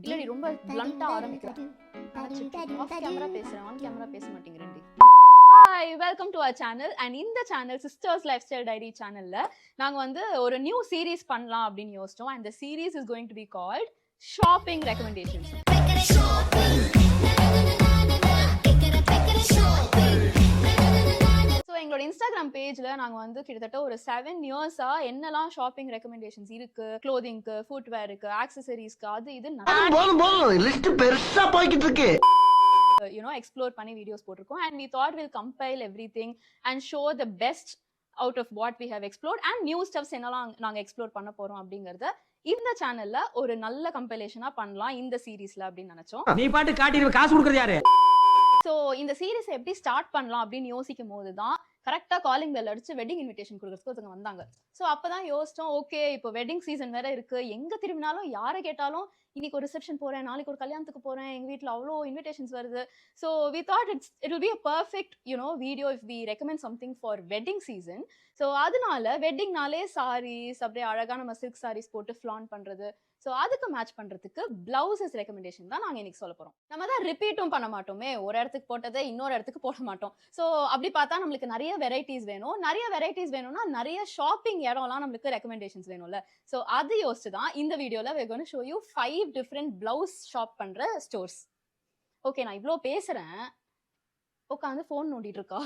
இல்லடி ரொம்ப பிளண்டா ஆரம்பிக்கிறேன். ஆஃப் கேமரா பேசுறேன், ஆன் கேமரா பேச மாட்டேங்கிறேன்டி. Hi, welcome to our channel. And இந்த channel sisters lifestyle diary சேனல்ல நாங்க வந்து ஒரு நியூ சீரீஸ் பண்ணலாம் அப்படின்னு யோசிச்சோம். And the series is going to be called shopping recommendations. So எங்களோட இன்ஸ்டாகிராம் பேஜ்ல நாங்க வந்து கிட்டத்தட்ட ஒரு 7 இயர்ஸா என்னெல்லாம் ஷாப்பிங் ரெக்கமெண்டேஷன்ஸ் இருக்கு, க்ளோதிங்க்கு, ஃபுட்வேருக்கு, ஆக்சசரிஸ்க்கு, அது இது லிஸ்ட் பெருசா போய்கிட்டு இருக்கு. எக்ஸ்ப்ளோர் பண்ணி வீடியோஸ் போட்டிருக்கோம். And we thought we'll compile everything and show the best out of what we have explored and new stuffs என்னெல்லாம் நாங்க எக்ஸ்ப்ளோர் பண்ண போறோம் அப்படிங்கறத இந்த சேனல்ல ஒரு நல்ல கம்பைலேஷனா பண்ணலாம் இந்த சீரீஸ்ல அப்படின்னு நினைச்சோம். நீ பாட்டு காட்டிடுவ, காசு கொடுக்கறது யாரு? ஸோ இந்த சீரீஸ் எப்படி ஸ்டார்ட் பண்ணலாம் அப்படின்னு யோசிக்கும் போது தான் கரெக்டாக காலிங் பெல் அடிச்சு வெட்டிங் இன்விடேஷன் கொடுக்கறதுக்கு ஒருத்தவங்க வந்தாங்க. ஸோ அப்போதான் யோசிச்சோம், ஓகே இப்போ வெட்டிங் சீசன் வேற இருக்கு, எங்க திரும்பினாலும் யாரை கேட்டாலும் இன்னைக்கு ஒரு ரிசப்ஷன் போறேன், நாளைக்கு ஒரு கல்யாணத்துக்கு போறேன், எங்க வீட்டில் அவ்வளோ இன்விடேஷன்ஸ் வருது. So we thought it will be a perfect video if we recommend something for wedding season. So அதனால வெட்டிங்னாலே சாரீஸ், அப்படியே அழகாக நம்ம சில்க் சாரீஸ் போட்டு ஃப்ளான் பண்றது, ஸோ அதுக்கு மேட்ச் பண்றதுக்கு பிளவுசஸ் ரெக்கமெண்டேஷன் தான் நாங்கள் இன்னைக்கு சொல்ல போறோம். நம்ம தான் ரிப்பீட்டும் பண்ண மாட்டோமே, ஒரு இடத்துக்கு போட்டதை இன்னொரு இடத்துக்கு போட மாட்டோம். ஸோ அப்படி பார்த்தா நம்மளுக்கு நிறைய வெரைட்டிஸ் வேணும். நிறைய வெரைட்டிஸ் வேணும்னா நிறைய ஷாப்பிங் இடம்லாம் நம்மளுக்கு ரெக்கமெண்டேஷன்ஸ் வேணும்ல. ஸோ அது யோசிச்சு தான் இந்த வீடியோல we're going to show you 5 different blouse shop பண்ற ஸ்டோர்ஸ். ஓகே, நான் இவ்வளோ பேசுறேன், உட்காந்து ஃபோன் நோண்டிட்டு இருக்கா?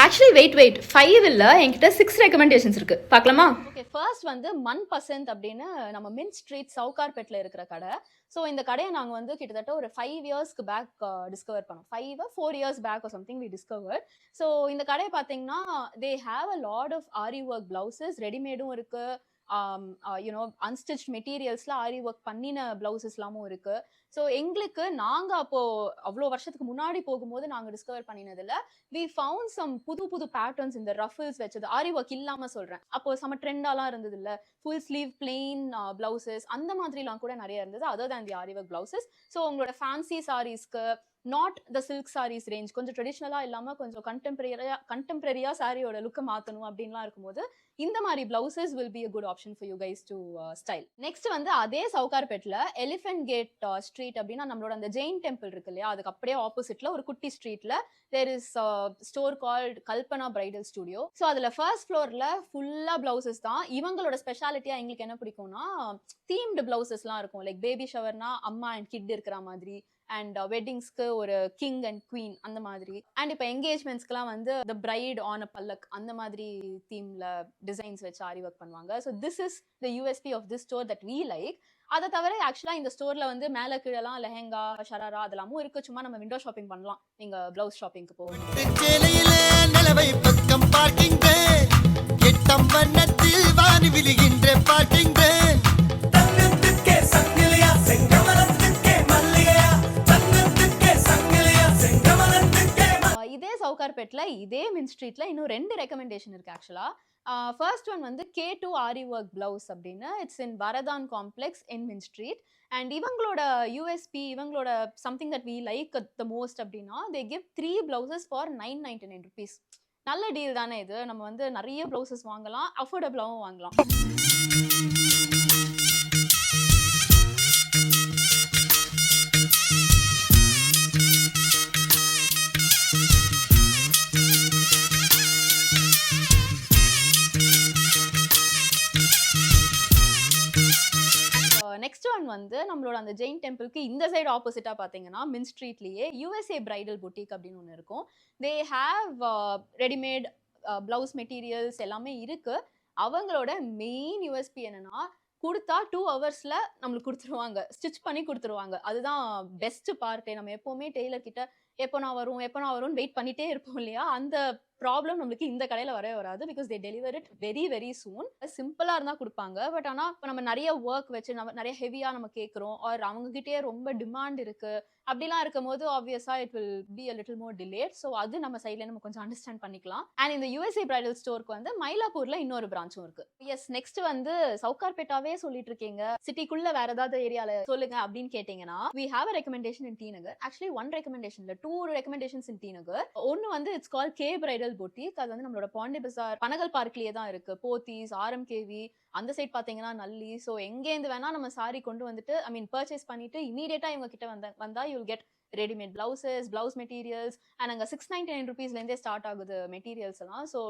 ஆக்சுவலி வெயிட் 5 இல்ல, என்கிட்ட 6 ரெக்கமெண்டேஷன்ஸ் இருக்கு, பார்க்கலாமா? ஓகே, ஃபர்ஸ்ட் வந்து மன்பசந்த் அப்படின்னு நம்ம மின்ட் ஸ்ட்ரீட் சவுகார்பேட்ல இருக்கிற கடை. ஸோ இந்த கடையை நாங்கள் வந்து கிட்டத்தட்ட ஒரு 5 இயர்ஸ்க்கு பேக் டிஸ்கவர் பண்ணோம். 4 years back or something we discover. So இந்த கடையை பார்த்தீங்கன்னா they have a lot of aari work blouses, ரெடிமேடும் இருக்கு, அன்ஸ்டிச் மெட்டீரியல்ஸ்ல ஆரி ஒர்க் பண்ணின பிளவுசஸ் எல்லாமும் இருக்கு. ஸோ எங்களுக்கு நாங்க அப்போ அவ்வளோ வருஷத்துக்கு முன்னாடி போகும்போது நாங்க டிஸ்கவர் பண்ணினதுல வி ஃபவுண்ட் சம் புது பேட்டர்ன்ஸ், இந்த ரஃபிள்ஸ் வச்சது, ஆரி ஒர்க் இல்லாம சொல்றேன், அப்போ செம்ம ட்ரெண்டாலாம் இருந்தது இல்ல, ஃபுல் ஸ்லீவ் பிளெயின் பிளவுசஸ் அந்த மாதிரிலாம் கூட நிறைய இருந்தது, other than the aari work blouses. So உங்களோட ஃபேன்சி சாரீஸ்க்கு, not the silk saris range, கொஞ்சம் ட்ரெடிஷ்னலா இல்லாம கொஞ்சம் கண்டெம்பரரியா சாரியோட லுக்கை மாத்தணும் அப்படின்லாம் இருக்கும்போது இந்த மாதிரி blouses will be a good option for you guys to style. Next வந்து அதே சவுகார்பேட்ல எலிஃபென்ட் கேட் ஸ்ட்ரீட் அப்படின்னா நம்மளோட அந்த ஜெயின் டெம்பிள் இருக்கு இல்லையா, அதுக்கு அப்படியே ஆப்போசிட்ல ஒரு குட்டி ஸ்ட்ரீட்ல there is a store called Kalpana bridal studio. So அதுல ஃபர்ஸ்ட் ஃப்ளோர்ல ஃபுல்லா பிளவுசஸ் தான். இவங்களோட ஸ்பெஷாலிட்டியா எங்களுக்கு என்ன பிடிக்கும்னா தீம்டு பிளவுசஸ்லாம் இருக்கும். லைக் பேபி ஷவர்னா அம்மா அண்ட் கிட் இருக்கிற மாதிரி, அண்ட் வெட்டிங்ஸ்க்கு ஒரு கிங் அண்ட் குவீன் அந்த மாதிரி, அண்ட் இப்போ என்கேஜ்மெண்ட்ஸ்க்குலாம் வந்து த பிரைட் ஆன் அ பல்லக் அந்த மாதிரி தீம்ல டிசைன்ஸ் வச்சு ஆரி ஒர்க் பண்ணுவாங்க. So this is the USP of this store that we like. அதை தவிர ஆக்சுவலா இந்த ஸ்டோர்ல வந்து மேல கீழலாம் லெஹங்கா, ஷராரா அதெல்லாமும் இருக்கு. சும்மா நம்ம விண்டோ ஷாப்பிங் பண்ணலாம் நீங்க பிளவுஸ் ஷாப்பிங்க்கு போகும். இதே சவுகார்பேட்ல இதே மின் ஸ்ட்ரீட்ல இன்னும் 2 ரெக்கமெண்டேஷன் இருக்கு ஆக்சுவலா. ஃபர்ஸ்ட் ஒன் வந்து K2 ஆரி ஒர்க் பிளவுஸ் அப்படின்னு, it's in Varadhan complex in main street. And இவங்களோட யூஎஸ்பி, இவங்களோட something that we like the most அப்படின்னா they give 3 blouses for 999 rupees. நல்ல டீல் தானே இது. நம்ம வந்து நிறைய பிளவுசஸ் வாங்கலாம், அஃபோர்டபுளாகவும் வாங்கலாம். நெக்ஸ்ட் ஒன் வந்து நம்மளோட அந்த ஜெயின் டெம்பிளுக்கு இந்த சைடு ஆப்போசிட்டா பாத்தீங்கன்னா மின் ஸ்ட்ரீட்லயே யூஎஸ்ஏ பிரைடல் பொட்டிக் அப்படின்னு ஒன்று இருக்கும். They have readymade blouse materials எல்லாமே இருக்கு. அவங்களோட மெயின் யூஎஸ்பி என்னன்னா கொடுத்தா 2 ஹவர்ஸ்ல நம்மளுக்கு கொடுத்துருவாங்க, ஸ்டிச் பண்ணி கொடுத்துருவாங்க. அதுதான் பெஸ்ட் பார்ட்டே. நம்ம எப்பவுமே டெய்லர் கிட்ட எப்போ நான் வரும் வெயிட் பண்ணிட்டே இருப்போம் இல்லையா, அந்த ப்ராப்ளம் நம்மளுக்கு இந்த கடையில வரவே வராது. Because they deliver it very very soon. சிம்பிளா இருந்தா கொடுப்பாங்க, பட் ஆனா இப்போ நம்ம நிறைய ஒர்க் வச்சு நம்ம நிறைய ஹெவியா நம்ம கேட்குறோம், ஆர் அவங்க கிட்டே ரொம்ப டிமாண்ட் இருக்கு, அப்படிலாம் இருக்கும் போது ஆப்வியஸா it will be a little more delayed. ஸோ அது நம்ம சைட்ல நம்ம கொஞ்சம் அண்டர்ஸ்டாண்ட் பண்ணிக்கலாம். அண்ட் இந்த யூஎஸ்ஏ பிரைடல் ஸ்டோருக்கு வந்து மயிலாப்பூர்ல இன்னொரு பிரான்ச்சும் இருக்கு. எஸ், நெக்ஸ்ட் வந்து சவுகார்பேட்டாவே சொல்லிட்டு இருக்கீங்க, சிட்டிக்குள்ள வேற ஏதாவது ஏரியால சொல்லுங்க அப்படின்னு கேட்டீங்கன்னா we have a recommendation in T Nagar. Actually one recommendation இல்ல, 2 recommendations in T Nagar. ஒன்னு வந்து it's called K Bridal bridal boutique. அது வந்து நம்மளோட பாண்டி பஜார் பனகல் பார்க்லயே தான் இருக்கு. போத்தீஸ், ஆர்எம்கேவி, அந்த சைட் பாத்தீங்கன்னா நல்லி. ஸோ எங்கேருந்து வேணா நம்ம சாரி கொண்டு வந்துட்டு பர்ச்சேஸ் பண்ணிட்டு இமீடியட்டா இவங்க கிட்ட வந்தா you will get readymade blouses, blouse materials and அங்க 699 rupeesலேருந்தே ஸ்டார்ட் ஆகுது மெட்டீரியல்ஸ் எல்லாம். So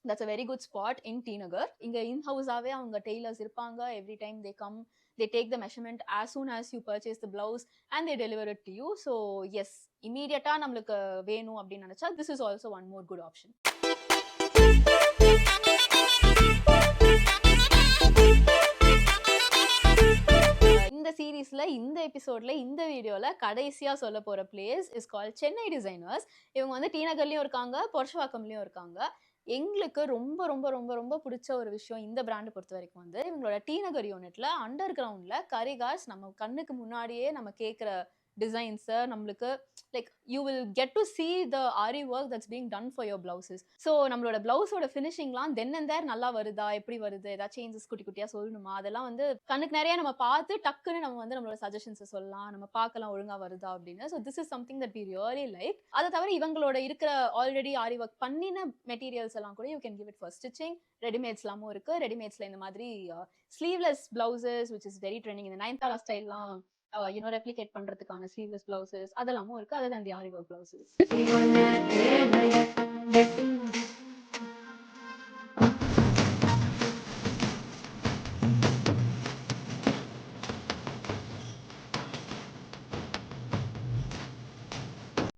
that's a very good spot in T Nagar. இங்க in house ஆவே அவங்க டெய்லர்ஸ் இருப்பாங்க. every time they come, they take the measurement as soon as you purchase the blouse and they deliver it to you. So yes, immediate நம்மளுக்கு வேணும் அப்படின்னு நினைச்சா this is also one more good option. இந்த சீரீஸ்ல இந்த எபிசோட்ல இந்த வீடியோல கடைசியா சொல்ல போற place is called Chennai designers. இவங்க வந்து டி நகர்லயும் இருக்காங்க, பொருஷவாக்கம்லயும் இருக்காங்க. எங்களுக்கு ரொம்ப ரொம்ப ரொம்ப ரொம்ப பிடிச்ச ஒரு விஷயம் இந்த பிராண்ட் பொறுத்த வரைக்கும் வந்து இவங்களோட டி நகர் யூனிட்ல அண்டர் கிரவுண்ட்ல கரிகாஸ் நம்ம கண்ணுக்கு முன்னாடியே நம்ம கேட்குற டிசைன்ஸ் நம்மளுக்கு like you will get to see the aari work that's being done for your blouses. So நம்மளோட பிளவுஸோட ஃபினிஷிங்லாம் தென் அண்ட் தேர் நல்லா வருதா, எப்படி வருது, ஏதாவது சேஞ்சஸ் குட்டி குட்டியா சொல்லணுமா, அதெல்லாம் வந்து கண்ணுக்கு நிறைய நம்ம பார்த்து டக்குன்னு நம்ம வந்து நம்மளோட சஜஷன்ஸை சொல்லலாம், நம்ம பார்க்கலாம் ஒழுங்கா வருதா அப்படின்னு. So this is something that we really like. அதை தவிர இவங்களோட இருக்கிற ஆல்ரெடி ஆரி ஒர்க் பண்ணின மெட்டீரியல்ஸ் எல்லாம் கூட you can give it for stitching. ரெடிமேட்ஸ்லாமும் இருக்கு. ரெடிமேட்ஸ்ல இந்த மாதிரி sleeveless blouses which is very trending. இந்த நயன்தாரா ஸ்டைல்லாம் ரெப்ளிகேட் பண்றதுக்கான ஸ்லீவ்லெஸ் பிளவுசஸ் அதெல்லாமும் இருக்கு. Other than the aari work blouses.